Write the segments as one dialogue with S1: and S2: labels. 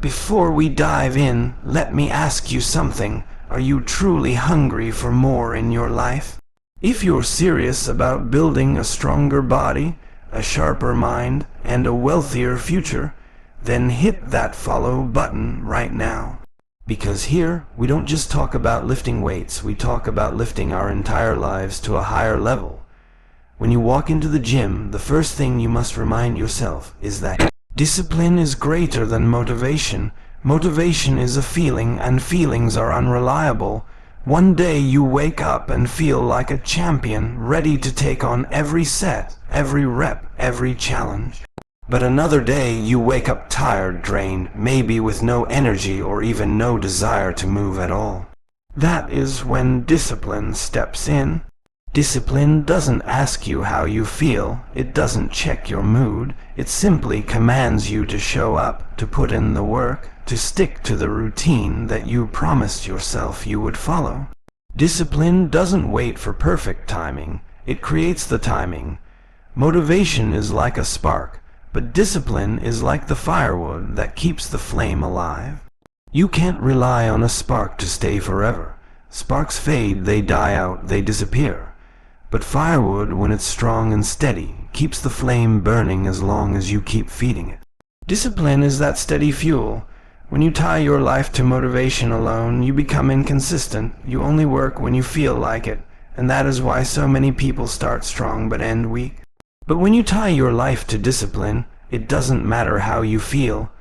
S1: Before we dive in, let me ask you something. Are you truly hungry for more in your life? If you're serious about building a stronger body, a sharper mind, and a wealthier future, then hit that follow button right now. Because here, we don't just talk about lifting weights, we talk about lifting our entire lives to a higher level. When you walk into the gym, the first thing you must remind yourself is that discipline is greater than motivation. Motivation is a feeling, and feelings are unreliable. One day you wake up and feel like a champion, ready to take on every set, every rep, every challenge. But another day you wake up tired, drained, maybe with no energy or even no desire to move at all. That is when discipline steps in. Discipline doesn't ask you how you feel, it doesn't check your mood, it simply commands you to show up, to put in the work, to stick to the routine that you promised yourself you would follow. Discipline doesn't wait for perfect timing, it creates the timing. Motivation is like a spark, but discipline is like the firewood that keeps the flame alive. You can't rely on a spark to stay forever. Sparks fade, they die out, they disappear. But firewood, when it's strong and steady, keeps the flame burning as long as you keep feeding it. Discipline is that steady fuel. When you tie your life to motivation alone, you become inconsistent. You only work when you feel like it, and that is why so many people start strong but end weak. But when you tie your life to discipline, it doesn't matter how you feel.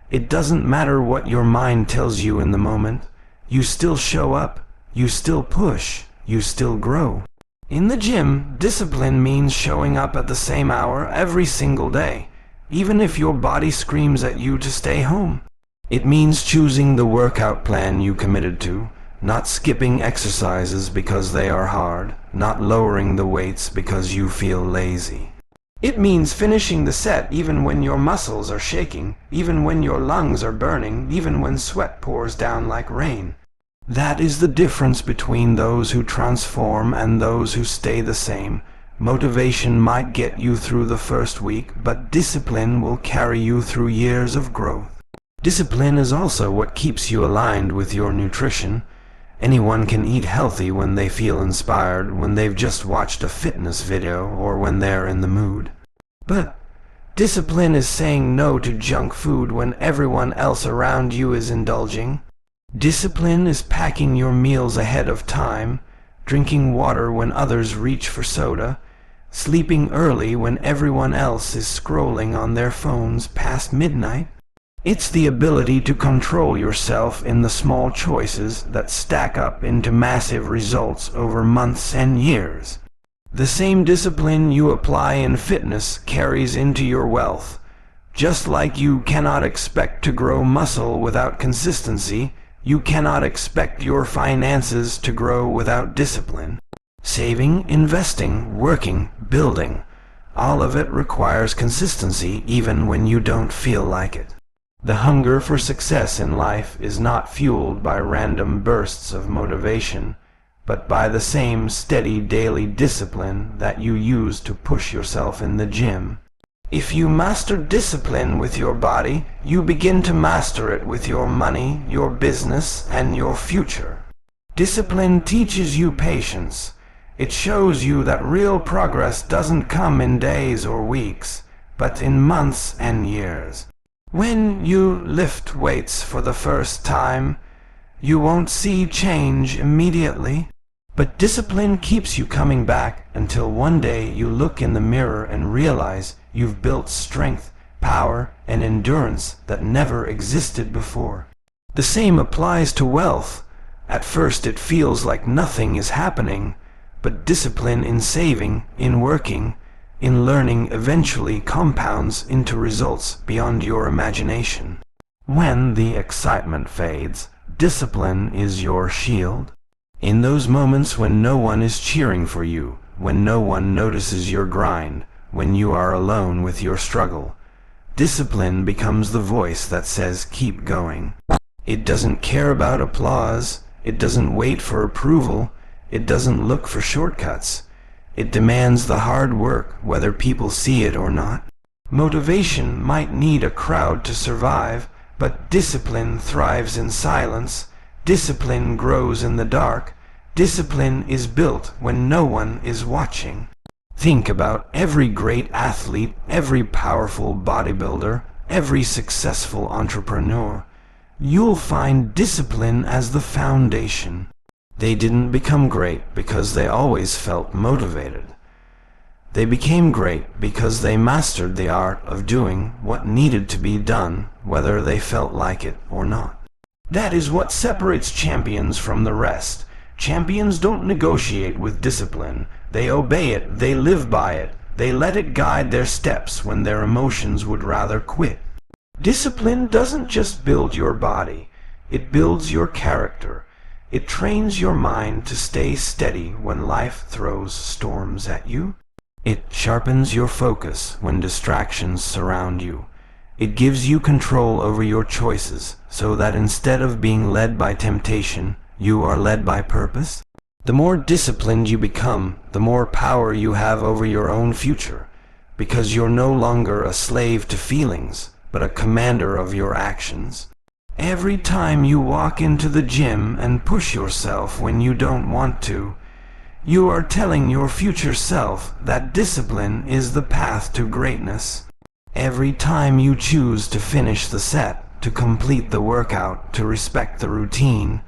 S1: It doesn't matter what your mind tells you in the moment. You still show up, you still push, you still grow. In the gym, discipline means showing up at the same hour every single day, even if your body screams at you to stay home. It means choosing the workout plan you committed to, not skipping exercises because they are hard, not lowering the weights because you feel lazy. It means finishing the set even when your muscles are shaking, even when your lungs are burning, even when sweat pours down like rain. That is the difference between those who transform and those who stay the same. Motivation might get you through the first week, but discipline will carry you through years of growth. Discipline is also what keeps you aligned with your nutrition. Anyone can eat healthy when they feel inspired, when they've just watched a fitness video, or when they're in the mood. But discipline is saying no to junk food when everyone else around you is indulging. Discipline is packing your meals ahead of time, drinking water when others reach for soda, sleeping early when everyone else is scrolling on their phones past midnight. It's the ability to control yourself in the small choices that stack up into massive results over months and years. The same discipline you apply in fitness carries into your wealth. Just like you cannot expect to grow muscle without consistency, you cannot expect your finances to grow without discipline. Saving, investing, working, building, all of it requires consistency even when you don't feel like it. The hunger for success in life is not fueled by random bursts of motivation, but by the same steady daily discipline that you use to push yourself in the gym. If you master discipline with your body, you begin to master it with your money, your business, and your future. Discipline teaches you patience. It shows you that real progress doesn't come in days or weeks, but in months and years. When you lift weights for the first time, you won't see change immediately, but discipline keeps you coming back until one day you look in the mirror and realize you've built strength, power, and endurance that never existed before. The same applies to wealth. At first it feels like nothing is happening, but discipline in saving, in working, in learning eventually compounds into results beyond your imagination. When the excitement fades, discipline is your shield. In those moments when no one is cheering for you, when no one notices your grind, when you are alone with your struggle, discipline becomes the voice that says keep going. It doesn't care about applause, it doesn't wait for approval, it doesn't look for shortcuts. It demands the hard work, whether people see it or not. Motivation might need a crowd to survive, But discipline thrives in silence. Discipline grows in the dark. Discipline is built when no one is watching. Think about every great athlete, every powerful bodybuilder, every successful entrepreneur. You'll find discipline as the foundation. They didn't become great because they always felt motivated. They became great because they mastered the art of doing what needed to be done, whether they felt like it or not. That is what separates champions from the rest. Champions don't negotiate with discipline. They obey it, they live by it, they let it guide their steps when their emotions would rather quit. Discipline doesn't just build your body, it builds your character. It trains your mind to stay steady when life throws storms at you. It sharpens your focus when distractions surround you. It gives you control over your choices so that instead of being led by temptation, you are led by purpose. The more disciplined you become, the more power you have over your own future, because you're no longer a slave to feelings, but a commander of your actions. Every time you walk into the gym and push yourself when you don't want to, you are telling your future self that discipline is the path to greatness. Every time you choose to finish the set, to complete the workout, to respect the routine,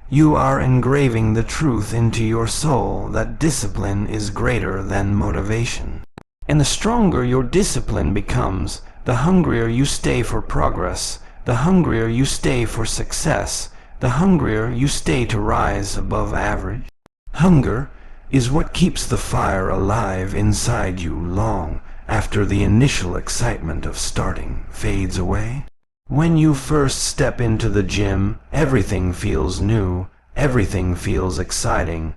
S1: you are engraving the truth into your soul that discipline is greater than motivation. And the stronger your discipline becomes, the hungrier you stay for progress, the hungrier you stay for success, the hungrier you stay to rise above average. Hunger is what keeps the fire alive inside you long after the initial excitement of starting fades away. When you first step into the gym, everything feels new, everything feels exciting,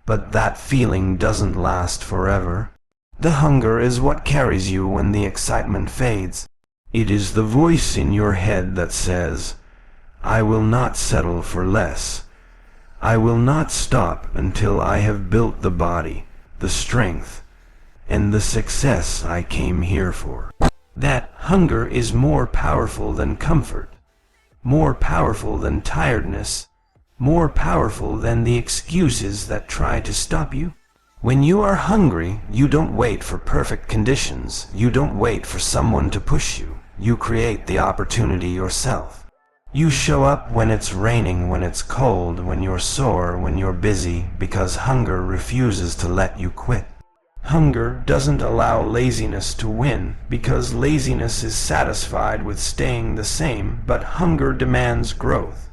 S1: but that feeling doesn't last forever. The hunger is what carries you when the excitement fades. It is the voice in your head that says, "I will not settle for less. I will not stop until I have built the body, the strength, and the success I came here for." That hunger is more powerful than comfort, more powerful than tiredness, more powerful than the excuses that try to stop you. When you are hungry, you don't wait for perfect conditions. You don't wait for someone to push you. You create the opportunity yourself. You show up when it's raining, when it's cold, when you're sore, when you're busy, because hunger refuses to let you quit. Hunger doesn't allow laziness to win, because laziness is satisfied with staying the same, but hunger demands growth.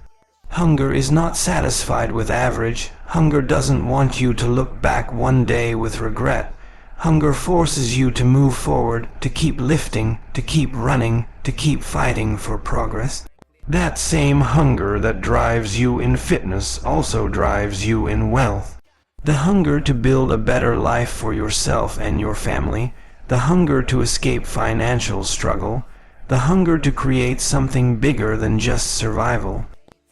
S1: Hunger is not satisfied with average. Hunger doesn't want you to look back one day with regret. Hunger forces you to move forward, to keep lifting, to keep running, to keep fighting for progress. That same hunger that drives you in fitness also drives you in wealth. The hunger to build a better life for yourself and your family, the hunger to escape financial struggle, the hunger to create something bigger than just survival.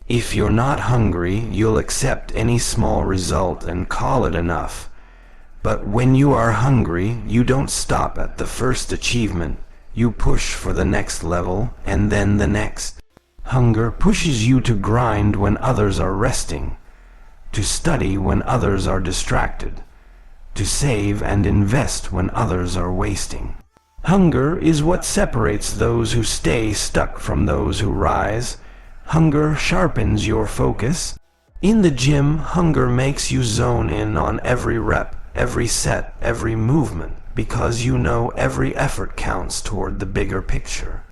S1: If you're not hungry, you'll accept any small result and call it enough. But when you are hungry, you don't stop at the first achievement. You push for the next level and then the next. Hunger pushes you to grind when others are resting, to study when others are distracted, to save and invest when others are wasting. Hunger is what separates those who stay stuck from those who rise. Hunger sharpens your focus. In the gym, hunger makes you zone in on every rep, every set, every movement, because you know every effort counts toward the bigger picture.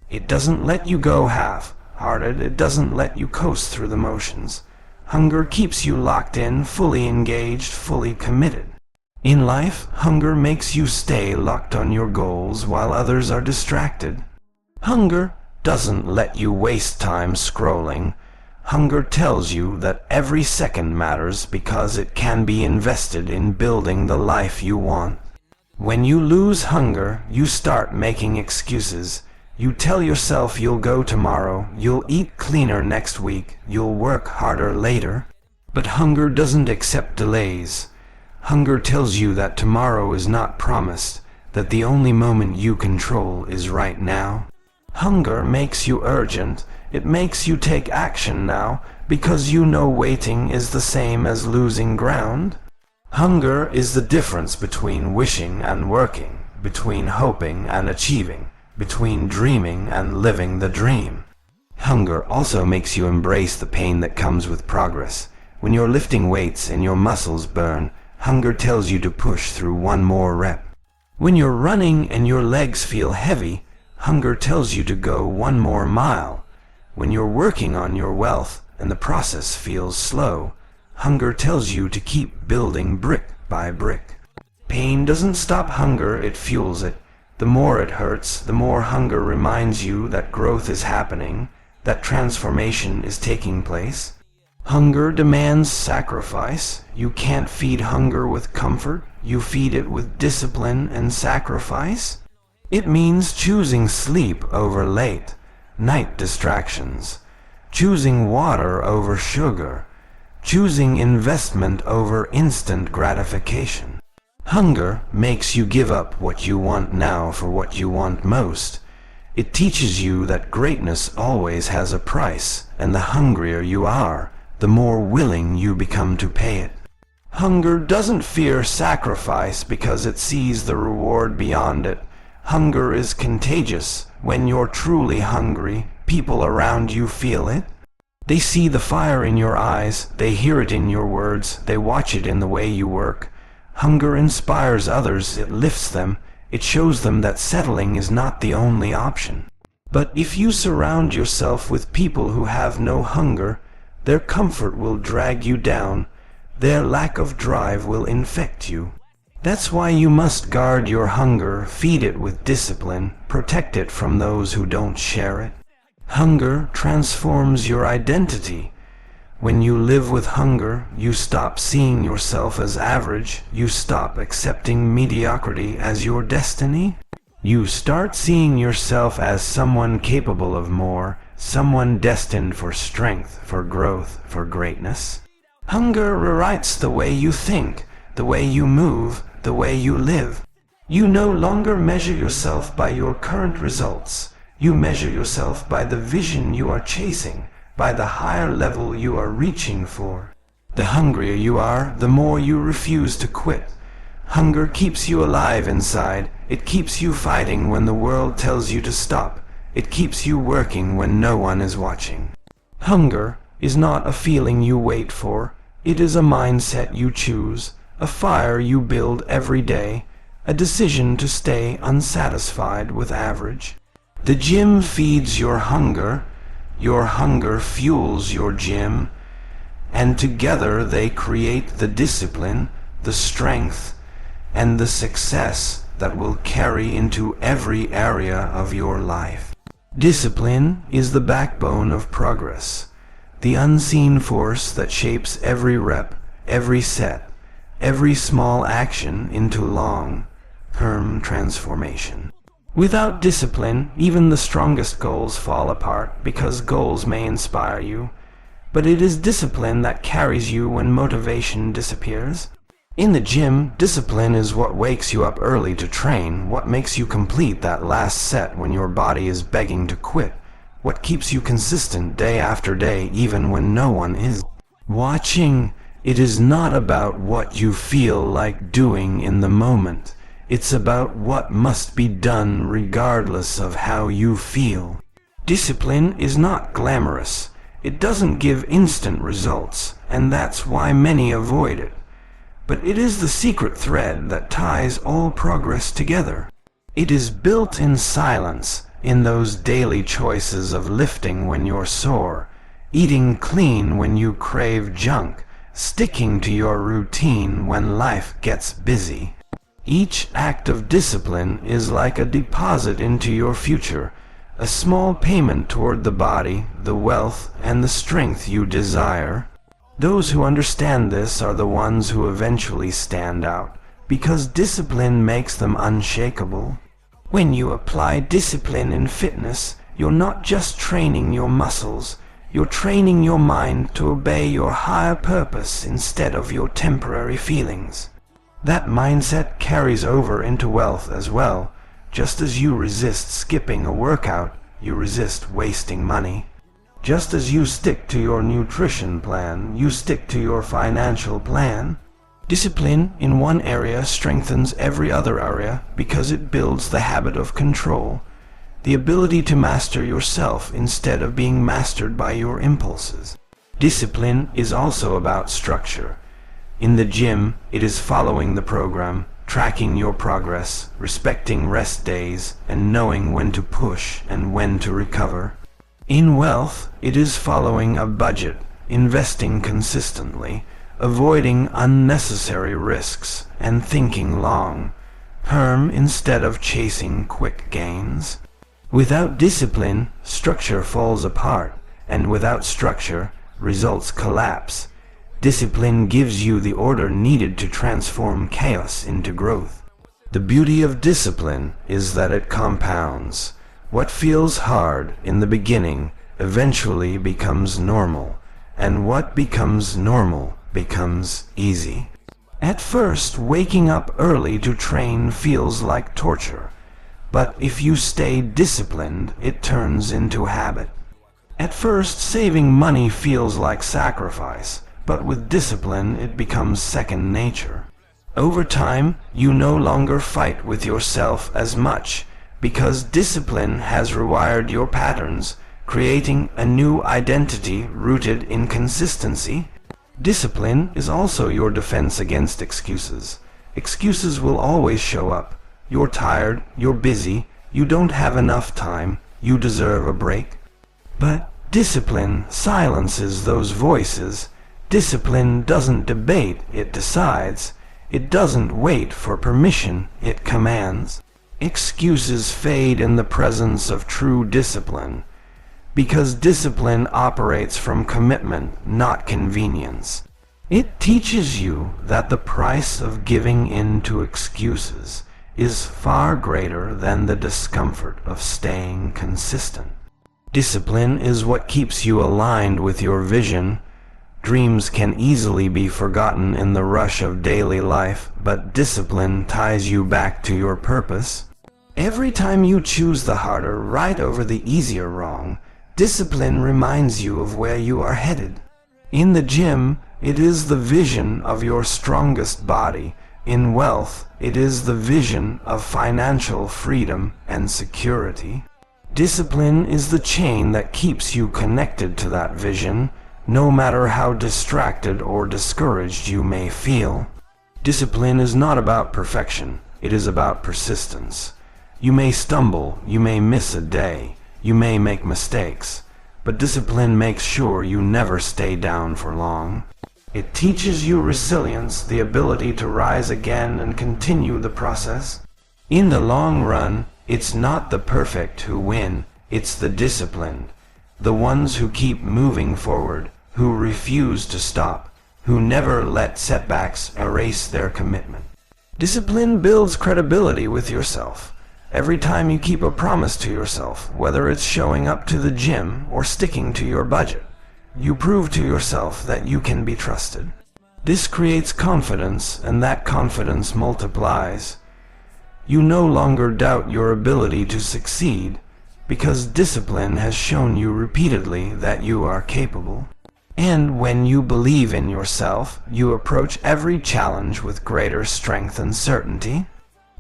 S1: It doesn't let you go half-hearted. It doesn't let you coast through the motions. Hunger keeps you locked in, fully engaged, fully committed. In life, hunger makes you stay locked on your goals while others are distracted. Hunger doesn't let you waste time scrolling. Hunger tells you that every second matters because it can be invested in building the life you want. When you lose hunger, you start making excuses. You tell yourself you'll go tomorrow, you'll eat cleaner next week, you'll work harder later. But hunger doesn't accept delays. Hunger tells you that tomorrow is not promised, that the only moment you control is right now. Hunger makes you urgent. It makes you take action now, because you know waiting is the same as losing ground. Hunger is the difference between wishing and working, between hoping and achieving, between dreaming and living the dream. Hunger also makes you embrace the pain that comes with progress. When you're lifting weights and your muscles burn, hunger tells you to push through one more rep. When you're running and your legs feel heavy, hunger tells you to go one more mile. When you're working on your wealth and the process feels slow, hunger tells you to keep building brick by brick. Pain doesn't stop hunger, it fuels it. The more it hurts, the more hunger reminds you that growth is happening, that transformation is taking place. Hunger demands sacrifice. You can't feed hunger with comfort. You feed it with discipline and sacrifice. It means choosing sleep over late night distractions, choosing water over sugar, choosing investment over instant gratification. Hunger makes you give up what you want now for what you want most. It teaches you that greatness always has a price, and the hungrier you are, the more willing you become to pay it. Hunger doesn't fear sacrifice because it sees the reward beyond it. Hunger is contagious. When you're truly hungry, people around you feel it. They see the fire in your eyes, they hear it in your words, they watch it in the way you work. Hunger inspires others, it lifts them, it shows them that settling is not the only option. But if you surround yourself with people who have no hunger, their comfort will drag you down, their lack of drive will infect you. That's why you must guard your hunger, feed it with discipline, protect it from those who don't share it. Hunger transforms your identity. When you live with hunger, you stop seeing yourself as average, you stop accepting mediocrity as your destiny. You start seeing yourself as someone capable of more, someone destined for strength, for growth, for greatness. Hunger rewrites the way you think, the way you move, the way you live. You no longer measure yourself by your current results. You measure yourself by the vision you are chasing, by the higher level you are reaching for. The hungrier you are, the more you refuse to quit. Hunger keeps you alive inside. It keeps you fighting when the world tells you to stop. It keeps you working when no one is watching. Hunger is not a feeling you wait for. It is a mindset you choose, a fire you build every day, a decision to stay unsatisfied with average. The gym feeds your hunger fuels your gym, and together they create the discipline, the strength, and the success that will carry into every area of your life. Discipline is the backbone of progress, the unseen force that shapes every rep, every set, every small action into long-term transformation. Without discipline, even the strongest goals fall apart because goals may inspire you, but it is discipline that carries you when motivation disappears. In the gym, discipline is what wakes you up early to train, what makes you complete that last set when your body is begging to quit, what keeps you consistent day after day even when no one is watching. It is not about what you feel like doing in the moment. It's about what must be done regardless of how you feel. Discipline is not glamorous. It doesn't give instant results, and that's why many avoid it. But it is the secret thread that ties all progress together. It is built in silence, in those daily choices of lifting when you're sore, eating clean when you crave junk, sticking to your routine when life gets busy. Each act of discipline is like a deposit into your future, a small payment toward the body, the wealth, and the strength you desire. Those who understand this are the ones who eventually stand out, because discipline makes them unshakable. When you apply discipline in fitness, you're not just training your muscles, you're training your mind to obey your higher purpose instead of your temporary feelings. That mindset carries over into wealth as well. Just as you resist skipping a workout, you resist wasting money. Just as you stick to your nutrition plan, you stick to your financial plan. Discipline in one area strengthens every other area because it builds the habit of control, the ability to master yourself instead of being mastered by your impulses. Discipline is also about structure. In the gym, it is following the program, tracking your progress, respecting rest days, and knowing when to push and when to recover. In wealth, it is following a budget, investing consistently, avoiding unnecessary risks, and thinking long-term instead of chasing quick gains. Without discipline, structure falls apart, and without structure, results collapse. Discipline gives you the order needed to transform chaos into growth. The beauty of discipline is that it compounds. What feels hard in the beginning eventually becomes normal, and what becomes normal becomes easy. At first, waking up early to train feels like torture, but if you stay disciplined, it turns into habit. At first, saving money feels like sacrifice, but with discipline it becomes second nature. Over time, you no longer fight with yourself as much, because discipline has rewired your patterns, creating a new identity rooted in consistency. Discipline is also your defense against excuses. Excuses will always show up. You're tired, you're busy, you don't have enough time, you deserve a break. But discipline silences those voices. Discipline doesn't debate, it decides. It doesn't wait for permission, it commands. Excuses fade in the presence of true discipline, because discipline operates from commitment, not convenience. It teaches you that the price of giving in to excuses is far greater than the discomfort of staying consistent. Discipline is what keeps you aligned with your vision. Dreams can easily be forgotten in the rush of daily life, but discipline ties you back to your purpose. Every time you choose the harder right over the easier wrong, discipline reminds you of where you are headed. In the gym, it is the vision of your strongest body. In wealth, it is the vision of financial freedom and security. Discipline is the chain that keeps you connected to that vision, no matter how distracted or discouraged you may feel. Discipline is not about perfection, it is about persistence. You may stumble, you may miss a day, you may make mistakes, but discipline makes sure you never stay down for long. It teaches you resilience, the ability to rise again and continue the process. In the long run, it's not the perfect who win, it's the disciplined, the ones who keep moving forward, who refuse to stop, who never let setbacks erase their commitment. Discipline builds credibility with yourself. Every time you keep a promise to yourself, whether it's showing up to the gym or sticking to your budget, you prove to yourself that you can be trusted. This creates confidence, and that confidence multiplies. You no longer doubt your ability to succeed, because discipline has shown you repeatedly that you are capable. And when you believe in yourself, you approach every challenge with greater strength and certainty.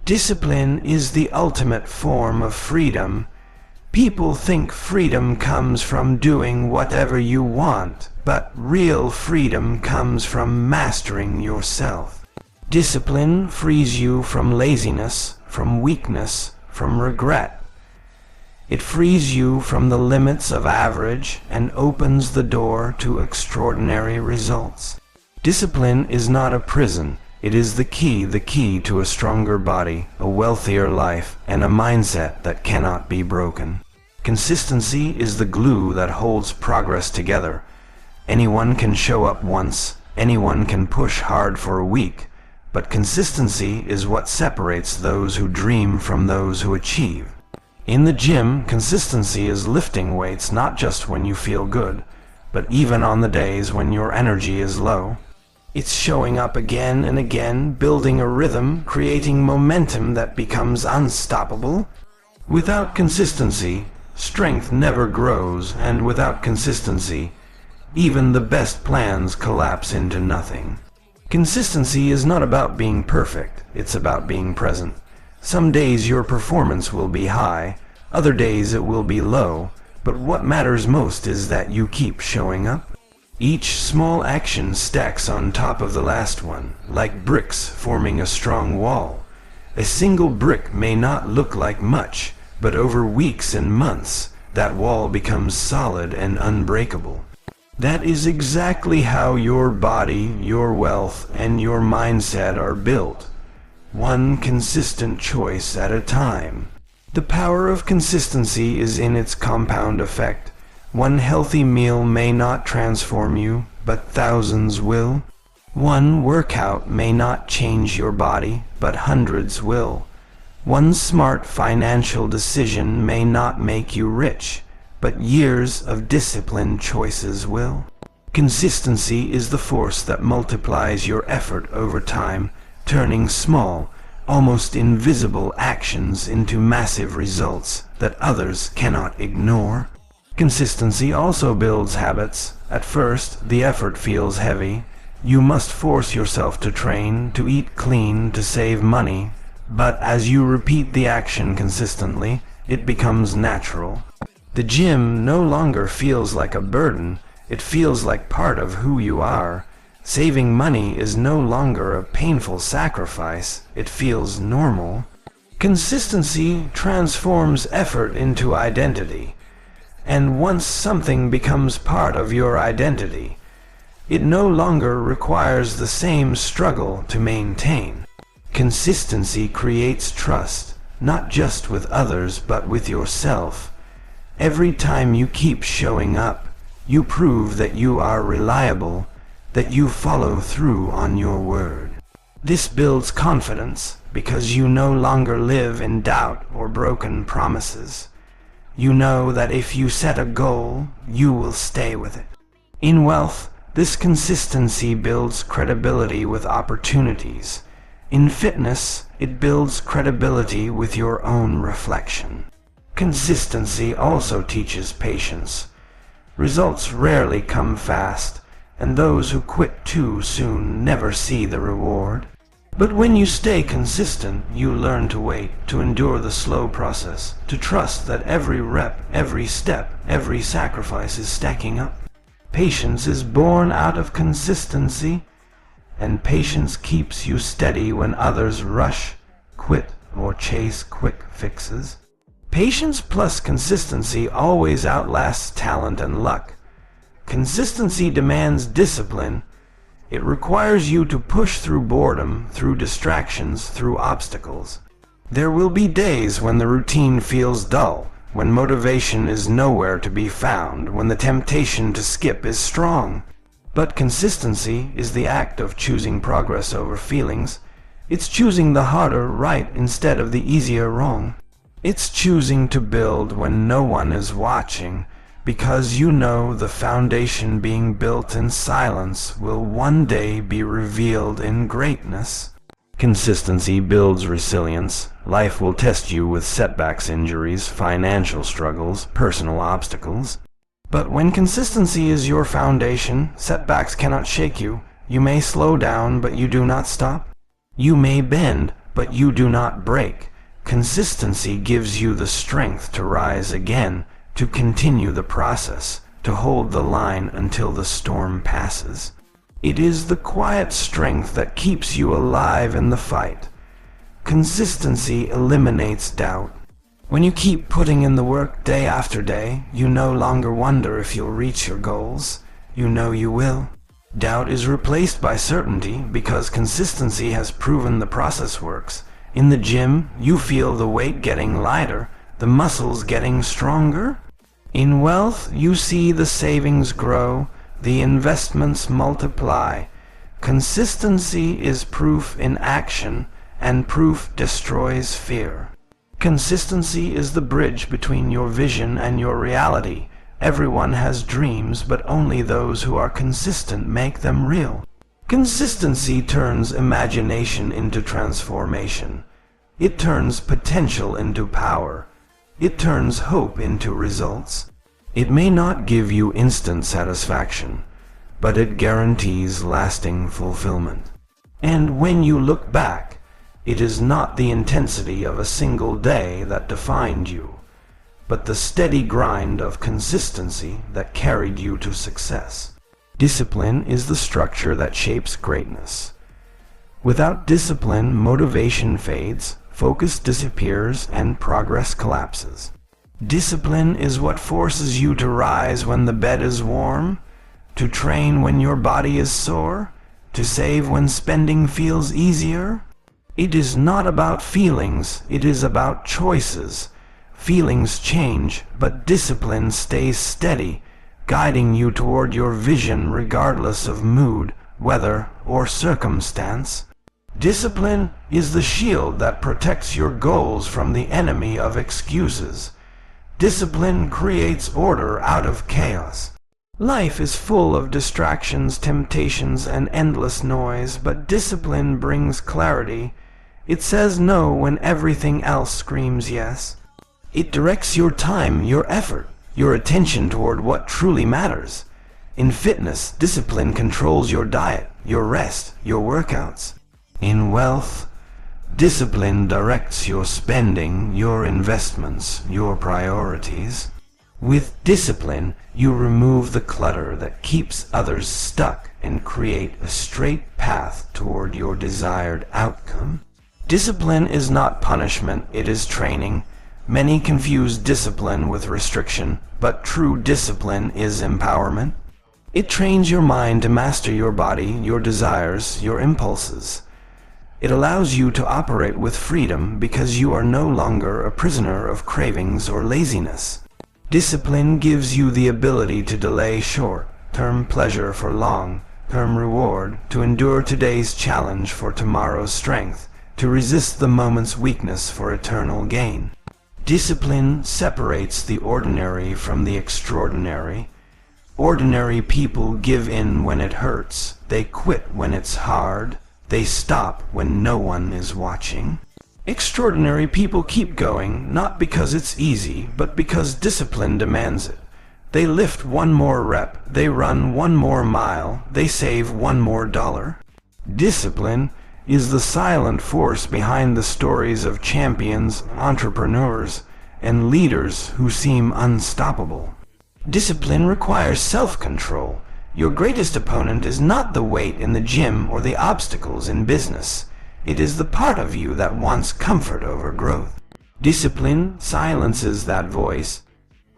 S1: Discipline is the ultimate form of freedom. People think freedom comes from doing whatever you want, but real freedom comes from mastering yourself. Discipline frees you from laziness, from weakness, from regret. It frees you from the limits of average and opens the door to extraordinary results. Discipline is not a prison. It is the key to a stronger body, a wealthier life, and a mindset that cannot be broken. Consistency is the glue that holds progress together. Anyone can show up once, anyone can push hard for a week, but consistency is what separates those who dream from those who achieve. In the gym, consistency is lifting weights not just when you feel good, but even on the days when your energy is low. It's showing up again and again, building a rhythm, creating momentum that becomes unstoppable. Without consistency, Strength never grows, and without consistency, even the best plans collapse into nothing. Consistency is not about being perfect, it's about being present. Some days your performance will be high, other days it will be low, but what matters most is that you keep showing up. Each small action stacks on top of the last one, like bricks forming a strong wall. A single brick may not look like much, but over weeks and months, that wall becomes solid and unbreakable. That is exactly how your body, your wealth, and your mindset are built. One consistent choice at a time. The power of consistency is in its compound effect. One healthy meal may not transform you, but thousands will. One workout may not change your body, but hundreds will. One smart financial decision may not make you rich, but years of disciplined choices will. Consistency is the force that multiplies your effort over time, turning small, almost invisible actions into massive results that others cannot ignore. Consistency also builds habits. At first, the effort feels heavy. You must force yourself to train, to eat clean, to save money. But as you repeat the action consistently, it becomes natural. The gym no longer feels like a burden, it feels like part of who you are. Saving money is no longer a painful sacrifice, it feels normal. Consistency transforms effort into identity. And once something becomes part of your identity, it no longer requires the same struggle to maintain. Consistency creates trust, not just with others but with yourself. Every time you keep showing up, you prove that you are reliable, that you follow through on your word. This builds confidence because you no longer live in doubt or broken promises. You know that if you set a goal, you will stay with it. In wealth, this consistency builds credibility with opportunities. In fitness, it builds credibility with your own reflection. Consistency also teaches patience. Results rarely come fast, and those who quit too soon never see the reward. But when you stay consistent, you learn to wait, to endure the slow process, to trust that every rep, every step, every sacrifice is stacking up. Patience is born out of consistency, and patience keeps you steady when others rush, quit, or chase quick fixes. Patience plus consistency always outlasts talent and luck. Consistency demands discipline. It requires you to push through boredom, through distractions, through obstacles. There will be days when the routine feels dull, when motivation is nowhere to be found, when the temptation to skip is strong. But consistency is the act of choosing progress over feelings. It's choosing the harder right instead of the easier wrong. It's choosing to build when no one is watching, because you know the foundation being built in silence will one day be revealed in greatness. Consistency builds resilience. Life will test you with setbacks, injuries, financial struggles, personal obstacles. But when consistency is your foundation, setbacks cannot shake you. You may slow down, but you do not stop. You may bend, but you do not break. Consistency gives you the strength to rise again, to continue the process, to hold the line until the storm passes. It is the quiet strength that keeps you alive in the fight. Consistency eliminates doubt. When you keep putting in the work day after day, you no longer wonder if you'll reach your goals. You know you will. Doubt is replaced by certainty because consistency has proven the process works. In the gym, you feel the weight getting lighter, the muscles getting stronger. In wealth, you see the savings grow, the investments multiply. Consistency is proof in action, and proof destroys fear. Consistency is the bridge between your vision and your reality. Everyone has dreams, but only those who are consistent make them real. Consistency turns imagination into transformation. It turns potential into power. It turns hope into results. It may not give you instant satisfaction, but it guarantees lasting fulfillment. And when you look back, it is not the intensity of a single day that defined you, but the steady grind of consistency that carried you to success. Discipline is the structure that shapes greatness. Without discipline, motivation fades, focus disappears, and progress collapses. Discipline is what forces you to rise when the bed is warm, to train when your body is sore, to save when spending feels easier. It is not about feelings, it is about choices. Feelings change, but discipline stays steady, guiding you toward your vision regardless of mood, weather, or circumstance. Discipline is the shield that protects your goals from the enemy of excuses. Discipline creates order out of chaos. Life is full of distractions, temptations, and endless noise, but discipline brings clarity. It says no when everything else screams yes. It directs your time, your effort, your attention toward what truly matters. In fitness, discipline controls your diet, your rest, your workouts. In wealth, discipline directs your spending, your investments, your priorities. With discipline, you remove the clutter that keeps others stuck and create a straight path toward your desired outcome. Discipline is not punishment, it is training. Many confuse discipline with restriction, but true discipline is empowerment. It trains your mind to master your body, your desires, your impulses. It allows you to operate with freedom because you are no longer a prisoner of cravings or laziness. Discipline gives you the ability to delay short-term pleasure for long-term reward, to endure today's challenge for tomorrow's strength, to resist the moment's weakness for eternal gain. Discipline separates the ordinary from the extraordinary. Ordinary people give in when it hurts. They quit when it's hard. They stop when no one is watching. Extraordinary people keep going, not because it's easy, but because discipline demands it. They lift one more rep. They run one more mile. They save one more dollar. Discipline is the silent force behind the stories of champions, entrepreneurs, and leaders who seem unstoppable. Discipline requires self-control. Your greatest opponent is not the weight in the gym or the obstacles in business. It is the part of you that wants comfort over growth. Discipline silences that voice.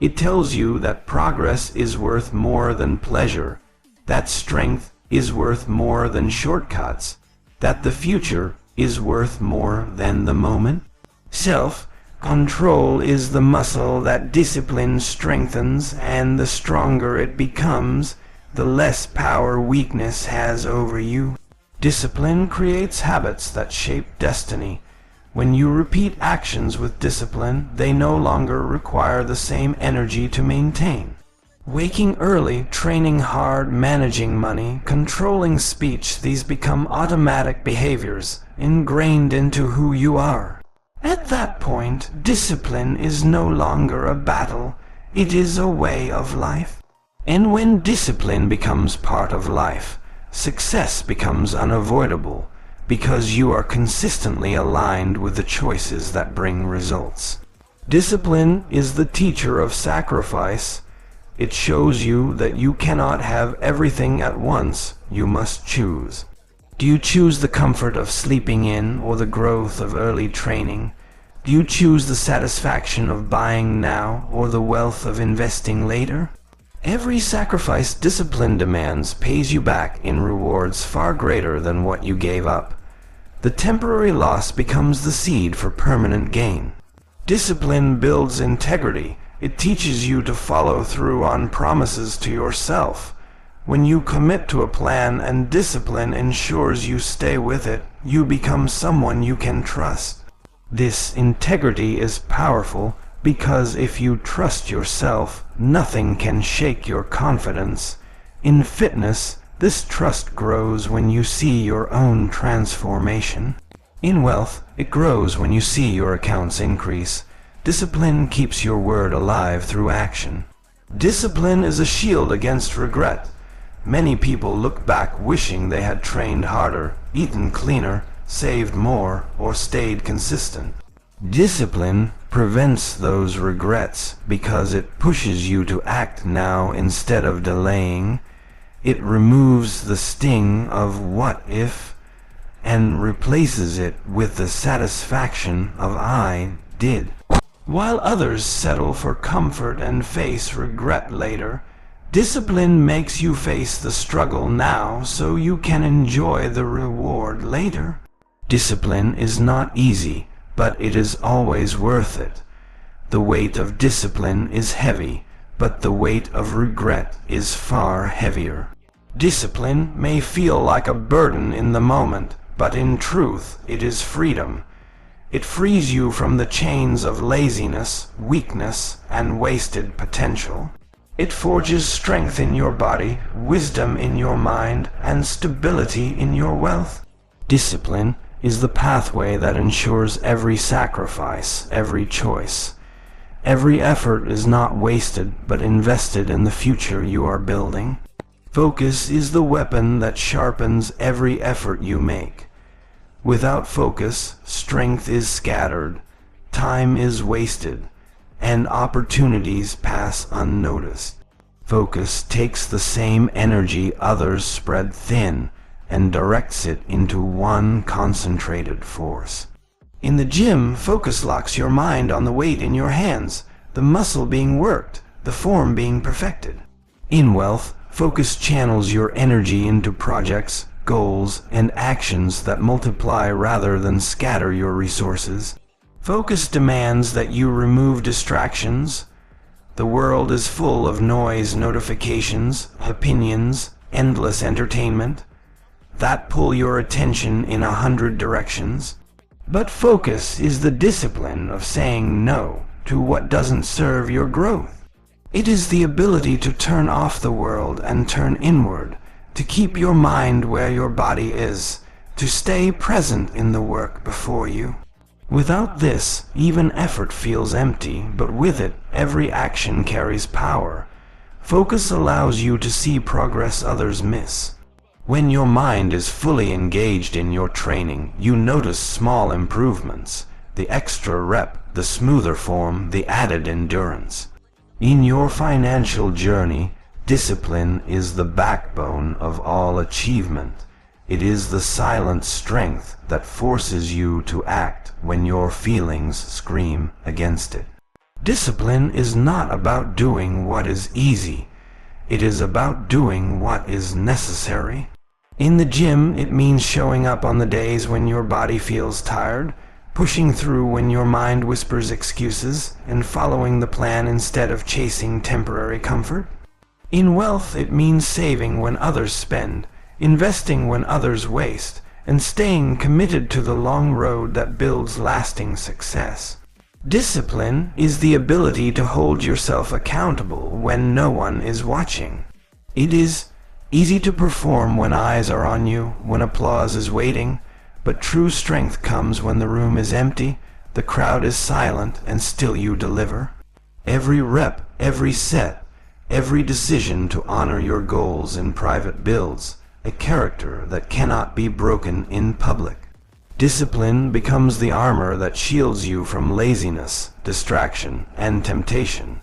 S1: It tells you that progress is worth more than pleasure, that strength is worth more than shortcuts, that the future is worth more than the moment. Self-control is the muscle that discipline strengthens, and the stronger it becomes, the less power weakness has over you. Discipline creates habits that shape destiny. When you repeat actions with discipline, they no longer require the same energy to maintain. Waking early, training hard, managing money, controlling speech, these become automatic behaviors, ingrained into who you are. At that point, discipline is no longer a battle, it is a way of life. And when discipline becomes part of life, success becomes unavoidable, because you are consistently aligned with the choices that bring results. Discipline is the teacher of sacrifice. It shows you that you cannot have everything at once. You must choose. Do you choose the comfort of sleeping in or the growth of early training? Do you choose the satisfaction of buying now or the wealth of investing later? Every sacrifice discipline demands pays you back in rewards far greater than what you gave up. The temporary loss becomes the seed for permanent gain. Discipline builds integrity. It teaches you to follow through on promises to yourself. When you commit to a plan and discipline ensures you stay with it, you become someone you can trust. This integrity is powerful because if you trust yourself, nothing can shake your confidence. In fitness, this trust grows when you see your own transformation. In wealth, it grows when you see your accounts increase. Discipline keeps your word alive through action. Discipline is a shield against regret. Many people look back wishing they had trained harder, eaten cleaner, saved more, or stayed consistent. Discipline prevents those regrets because it pushes you to act now instead of delaying. It removes the sting of what if and replaces it with the satisfaction of I did. While others settle for comfort and face regret later, discipline makes you face the struggle now so you can enjoy the reward later. Discipline is not easy, but it is always worth it. The weight of discipline is heavy, but the weight of regret is far heavier. Discipline may feel like a burden in the moment, but in truth it is freedom. It frees you from the chains of laziness, weakness, and wasted potential. It forges strength in your body, wisdom in your mind, and stability in your wealth. Discipline is the pathway that ensures every sacrifice, every choice. Every effort is not wasted, but invested in the future you are building. Focus is the weapon that sharpens every effort you make. Without focus, strength is scattered, time is wasted, and opportunities pass unnoticed. Focus takes the same energy others spread thin and directs it into one concentrated force. In the gym, focus locks your mind on the weight in your hands, the muscle being worked, the form being perfected. In wealth, focus channels your energy into projects, goals, and actions that multiply rather than scatter your resources. Focus demands that you remove distractions. The world is full of noise, notifications, opinions, endless entertainment that pull your attention in 100 directions. But focus is the discipline of saying no to what doesn't serve your growth. It is the ability to turn off the world and turn inward, to keep your mind where your body is, to stay present in the work before you. Without this, even effort feels empty, but with it, every action carries power. Focus allows you to see progress others miss. When your mind is fully engaged in your training, you notice small improvements, the extra rep, the smoother form, the added endurance. In your financial journey, discipline is the backbone of all achievement. It is the silent strength that forces you to act when your feelings scream against it. Discipline is not about doing what is easy. It is about doing what is necessary. In the gym, it means showing up on the days when your body feels tired, pushing through when your mind whispers excuses, and following the plan instead of chasing temporary comfort. In wealth, it means saving when others spend, investing when others waste, and staying committed to the long road that builds lasting success. Discipline is the ability to hold yourself accountable when no one is watching. It is easy to perform when eyes are on you, when applause is waiting, but true strength comes when the room is empty, the crowd is silent, and still you deliver. Every rep, every set, every decision to honor your goals in private builds a character that cannot be broken in public. Discipline becomes the armor that shields you from laziness, distraction, and temptation.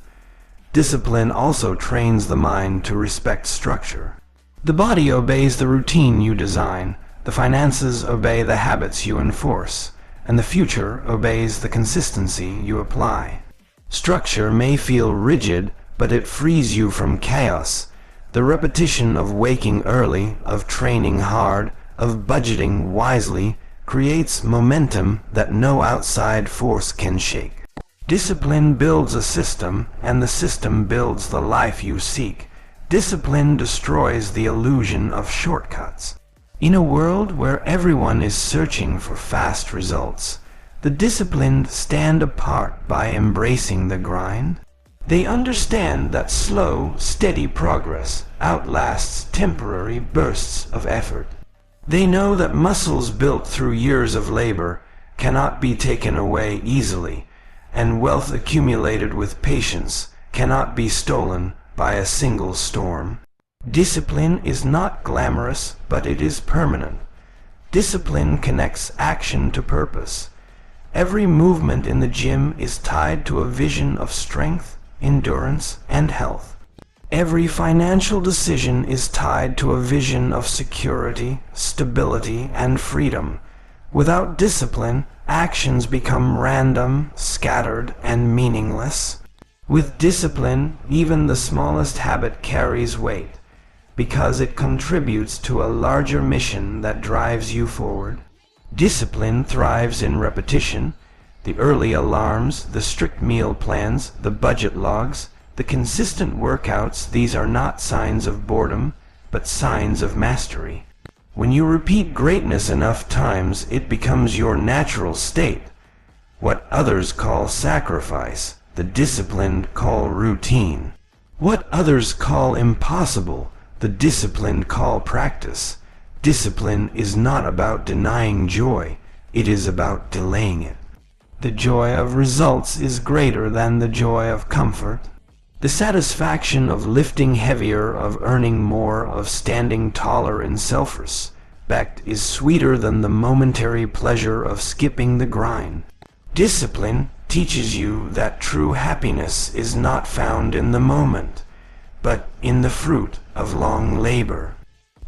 S1: Discipline also trains the mind to respect structure. The body obeys the routine you design, the finances obey the habits you enforce, and the future obeys the consistency you apply. Structure may feel rigid, but it frees you from chaos. The repetition of waking early, of training hard, of budgeting wisely, creates momentum that no outside force can shake. Discipline builds a system, and the system builds the life you seek. Discipline destroys the illusion of shortcuts. In a world where everyone is searching for fast results, the disciplined stand apart by embracing the grind. They understand that slow, steady progress outlasts temporary bursts of effort. They know that muscles built through years of labor cannot be taken away easily, and wealth accumulated with patience cannot be stolen by a single storm. Discipline is not glamorous, but it is permanent. Discipline connects action to purpose. Every movement in the gym is tied to a vision of strength, endurance, and health. Every financial decision is tied to a vision of security, stability, and freedom. Without discipline, actions become random, scattered, and meaningless. With discipline, even the smallest habit carries weight, because it contributes to a larger mission that drives you forward. Discipline thrives in repetition. The early alarms, the strict meal plans, the budget logs, the consistent workouts, these are not signs of boredom, but signs of mastery. When you repeat greatness enough times, it becomes your natural state. What others call sacrifice, the disciplined call routine. What others call impossible, the disciplined call practice. Discipline is not about denying joy, it is about delaying it. The joy of results is greater than the joy of comfort. The satisfaction of lifting heavier, of earning more, of standing taller in self-respect is sweeter than the momentary pleasure of skipping the grind. Discipline teaches you that true happiness is not found in the moment, but in the fruit of long labor.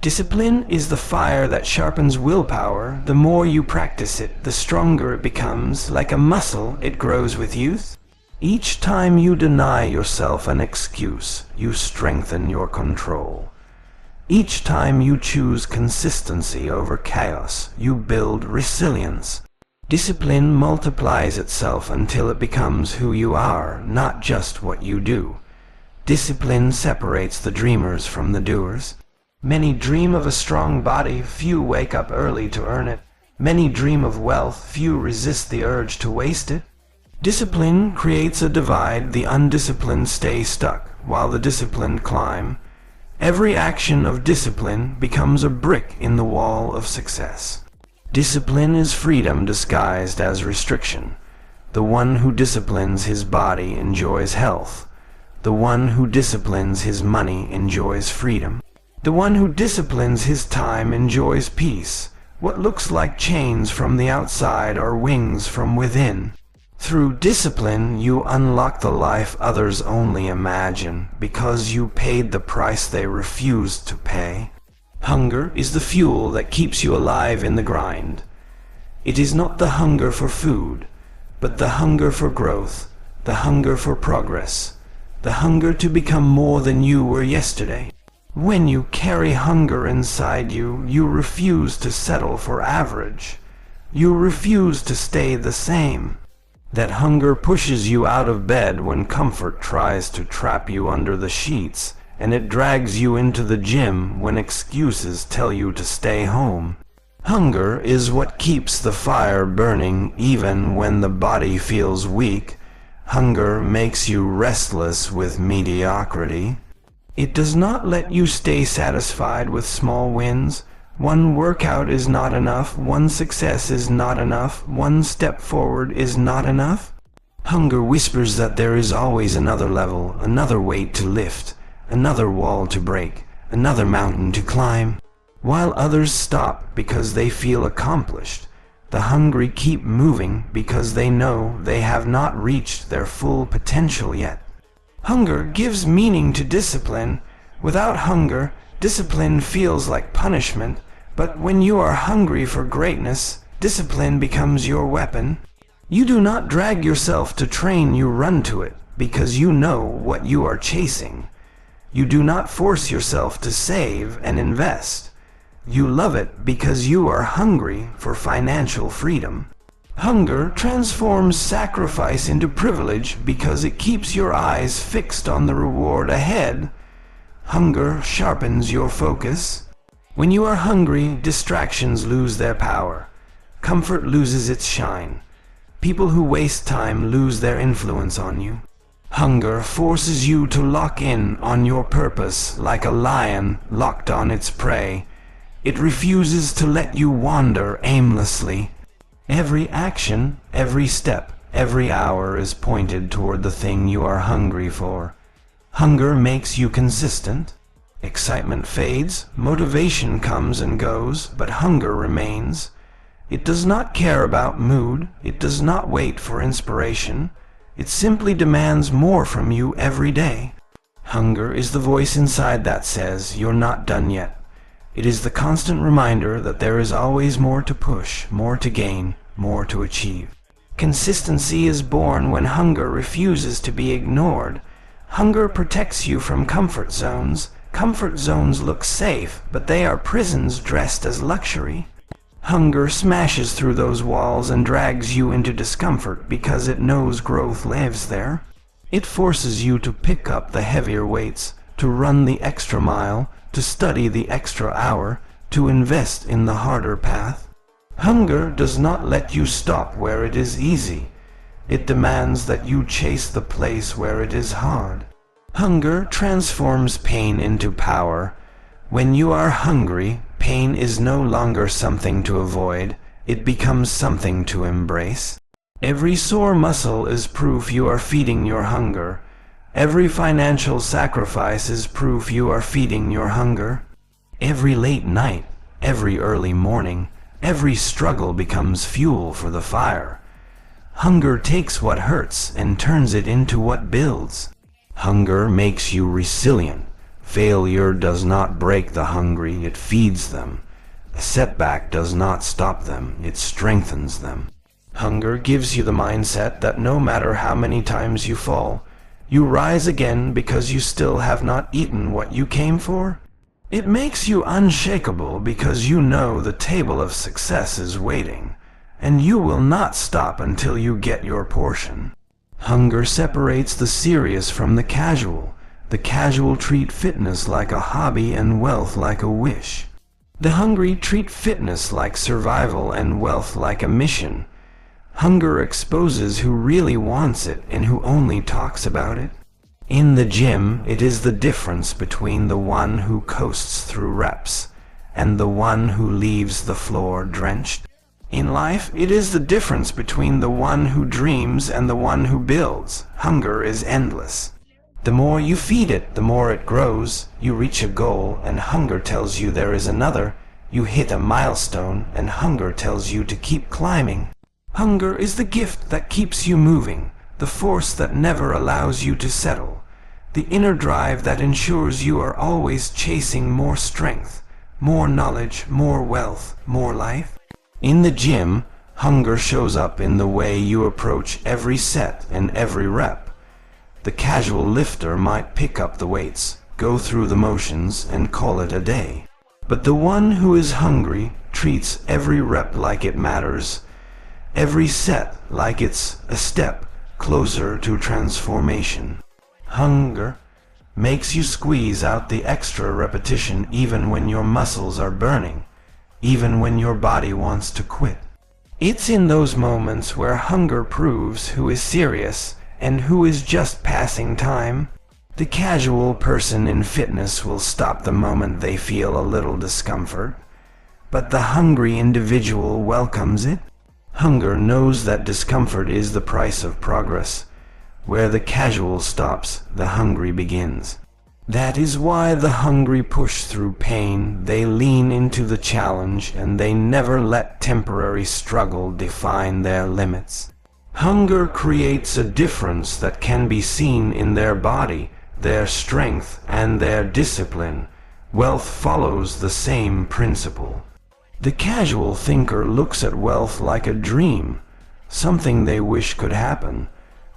S1: Discipline is the fire that sharpens willpower. The more you practice it, the stronger it becomes. Like a muscle, it grows with youth. Each time you deny yourself an excuse, you strengthen your control. Each time you choose consistency over chaos, you build resilience. Discipline multiplies itself until it becomes who you are, not just what you do. Discipline separates the dreamers from the doers. Many dream of a strong body, few wake up early to earn it. Many dream of wealth, few resist the urge to waste it. Discipline creates a divide, the undisciplined stay stuck, while the disciplined climb. Every action of discipline becomes a brick in the wall of success. Discipline is freedom disguised as restriction. The one who disciplines his body enjoys health. The one who disciplines his money enjoys freedom. The one who disciplines his time enjoys peace. What looks like chains from the outside are wings from within. Through discipline, you unlock the life others only imagine, because you paid the price they refused to pay. Hunger is the fuel that keeps you alive in the grind. It is not the hunger for food, but the hunger for growth, the hunger for progress, the hunger to become more than you were yesterday. When you carry hunger inside you, you refuse to settle for average. You refuse to stay the same. That hunger pushes you out of bed when comfort tries to trap you under the sheets, and it drags you into the gym when excuses tell you to stay home. Hunger is what keeps the fire burning even when the body feels weak. Hunger makes you restless with mediocrity. It does not let you stay satisfied with small wins. One workout is not enough, one success is not enough, one step forward is not enough. Hunger whispers that there is always another level, another weight to lift, another wall to break, another mountain to climb. While others stop because they feel accomplished, the hungry keep moving because they know they have not reached their full potential yet. Hunger gives meaning to discipline. Without hunger, discipline feels like punishment, but when you are hungry for greatness, discipline becomes your weapon. You do not drag yourself to train, you run to it, because you know what you are chasing. You do not force yourself to save and invest. You love it because you are hungry for financial freedom. Hunger transforms sacrifice into privilege because it keeps your eyes fixed on the reward ahead. Hunger sharpens your focus. When you are hungry, distractions lose their power. Comfort loses its shine. People who waste time lose their influence on you. Hunger forces you to lock in on your purpose like a lion locked on its prey. It refuses to let you wander aimlessly. Every action, every step, Every hour is pointed toward the thing you are hungry for. Hunger makes you consistent. Excitement fades, motivation comes and goes, but hunger remains. It does not care about mood, it does not wait for inspiration. It simply demands more from you every day. Hunger is the voice inside that says, "You're not done yet." It is the constant reminder that there is always more to push, more to gain, more to achieve. Consistency is born when hunger refuses to be ignored. Hunger protects you from comfort zones. Comfort zones look safe, but they are prisons dressed as luxury. Hunger smashes through those walls and drags you into discomfort because it knows growth lives there. It forces you to pick up the heavier weights, to run the extra mile, to study the extra hour, to invest in the harder path. Hunger does not let you stop where it is easy. It demands that you chase the place where it is hard. Hunger transforms pain into power. When you are hungry, pain is no longer something to avoid. It becomes something to embrace. Every sore muscle is proof you are feeding your hunger. Every financial sacrifice is proof you are feeding your hunger. Every late night, every early morning, every struggle becomes fuel for the fire. Hunger takes what hurts and turns it into what builds. Hunger makes you resilient. Failure does not break the hungry, it feeds them. A setback does not stop them, it strengthens them. Hunger gives you the mindset that no matter how many times you fall, you rise again because you still have not eaten what you came for. It makes you unshakable because you know the table of success is waiting, and you will not stop until you get your portion. Hunger separates the serious from the casual. The casual treat fitness like a hobby and wealth like a wish. The hungry treat fitness like survival and wealth like a mission. Hunger exposes who really wants it and who only talks about it. In the gym, it is the difference between the one who coasts through reps and the one who leaves the floor drenched. In life, it is the difference between the one who dreams and the one who builds. Hunger is endless. The more you feed it, the more it grows. You reach a goal, and hunger tells you there is another. You hit a milestone, and hunger tells you to keep climbing. Hunger is the gift that keeps you moving, the force that never allows you to settle, the inner drive that ensures you are always chasing more strength, more knowledge, more wealth, more life. In the gym, hunger shows up in the way you approach every set and every rep. The casual lifter might pick up the weights, go through the motions, and call it a day. But the one who is hungry treats every rep like it matters, every set like it's a step closer to transformation. Hunger makes you squeeze out the extra repetition even when your muscles are burning, even when your body wants to quit. It's in those moments where hunger proves who is serious and who is just passing time. The casual person in fitness will stop the moment they feel a little discomfort, but the hungry individual welcomes it. Hunger knows that discomfort is the price of progress. Where the casual stops, the hungry begins. That is why the hungry push through pain, they lean into the challenge, and they never let temporary struggle define their limits. Hunger creates a difference that can be seen in their body, their strength, and their discipline. Wealth follows the same principle. The casual thinker looks at wealth like a dream, something they wish could happen.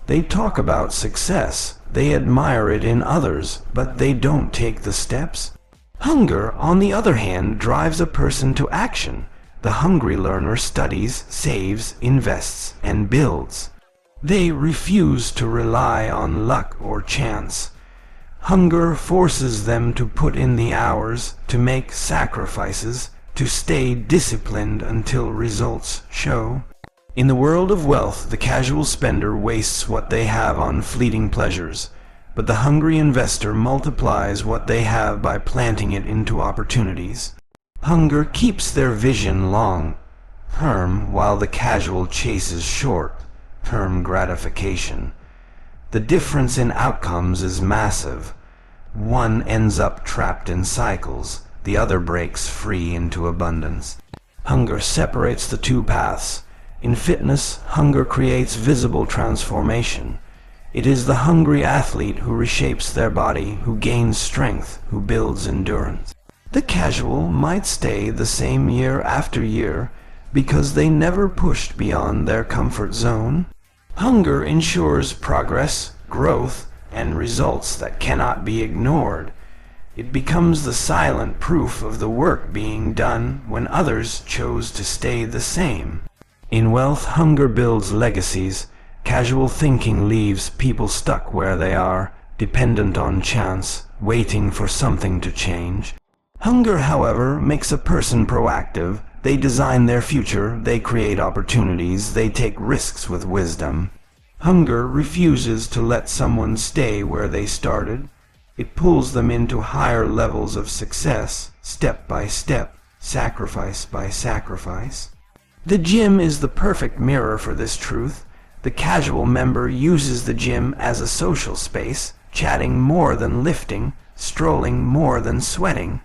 S1: They talk about success, they admire it in others, but they don't take the steps. Hunger, on the other hand, drives a person to action. The hungry learner studies, saves, invests, and builds. They refuse to rely on luck or chance. Hunger forces them to put in the hours, to make sacrifices, to stay disciplined until results show. In the world of wealth, the casual spender wastes what they have on fleeting pleasures, but the hungry investor multiplies what they have by planting it into opportunities. Hunger keeps their vision long, term, while the casual chases short, short-term gratification. The difference in outcomes is massive. One ends up trapped in cycles, the other breaks free into abundance. Hunger separates the two paths. In fitness, hunger creates visible transformation. It is the hungry athlete who reshapes their body, who gains strength, who builds endurance. The casual might stay the same year after year because they never pushed beyond their comfort zone. Hunger ensures progress, growth, and results that cannot be ignored. It becomes the silent proof of the work being done when others chose to stay the same. In wealth, hunger builds legacies. Casual thinking leaves people stuck where they are, dependent on chance, waiting for something to change. Hunger, however, makes a person proactive. They design their future, they create opportunities, they take risks with wisdom. Hunger refuses to let someone stay where they started. It pulls them into higher levels of success, step by step, sacrifice by sacrifice. The gym is the perfect mirror for this truth. The casual member uses the gym as a social space, chatting more than lifting, strolling more than sweating.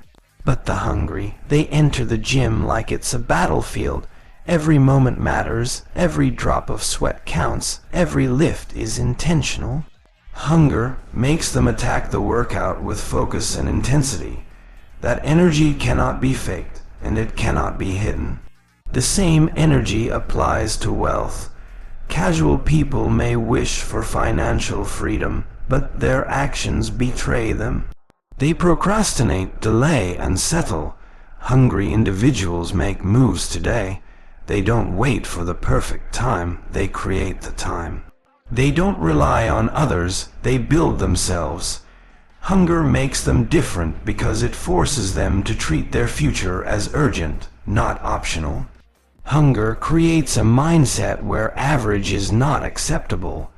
S1: But the hungry, they enter the gym like it's a battlefield. Every moment matters, every drop of sweat counts, every lift is intentional. Hunger makes them attack the workout with focus and intensity. That energy cannot be faked, and it cannot be hidden. The same energy applies to wealth. Casual people may wish for financial freedom, but their actions betray them. They procrastinate, delay, and settle. Hungry individuals make moves today. They don't wait for the perfect time, they create the time. They don't rely on others, they build themselves. Hunger makes them different because it forces them to treat their future as urgent, not optional. Hunger creates a mindset where average is not acceptable.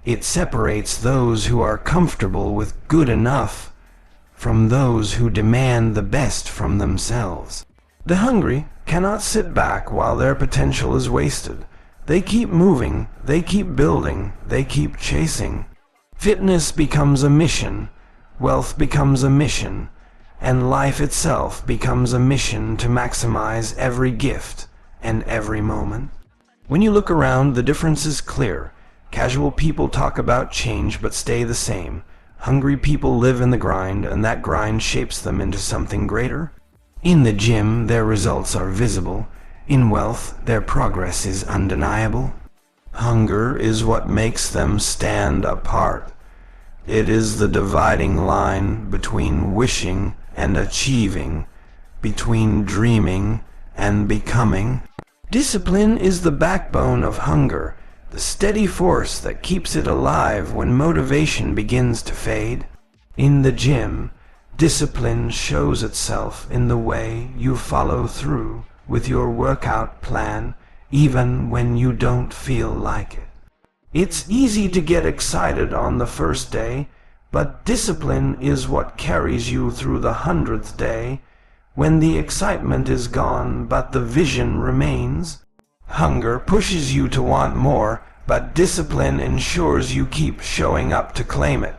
S1: It separates those who are comfortable with good enough from those who demand the best from themselves. The hungry cannot sit back while their potential is wasted. They keep moving, they keep building, they keep chasing. Fitness becomes a mission, wealth becomes a mission, and life itself becomes a mission to maximize every gift and every moment. When you look around, the difference is clear. Casual people talk about change but stay the same. Hungry people live in the grind, and that grind shapes them into something greater. In the gym, their results are visible. In wealth, their progress is undeniable. Hunger is what makes them stand apart. It is the dividing line between wishing and achieving, between dreaming and becoming. Discipline is the backbone of hunger, the steady force that keeps it alive when motivation begins to fade. In the gym, discipline shows itself in the way you follow through with your workout plan, even when you don't feel like it. It's easy to get excited on the first day, but discipline is what carries you through the 100th day. When the excitement is gone, but the vision remains. Hunger pushes you to want more, but discipline ensures you keep showing up to claim it.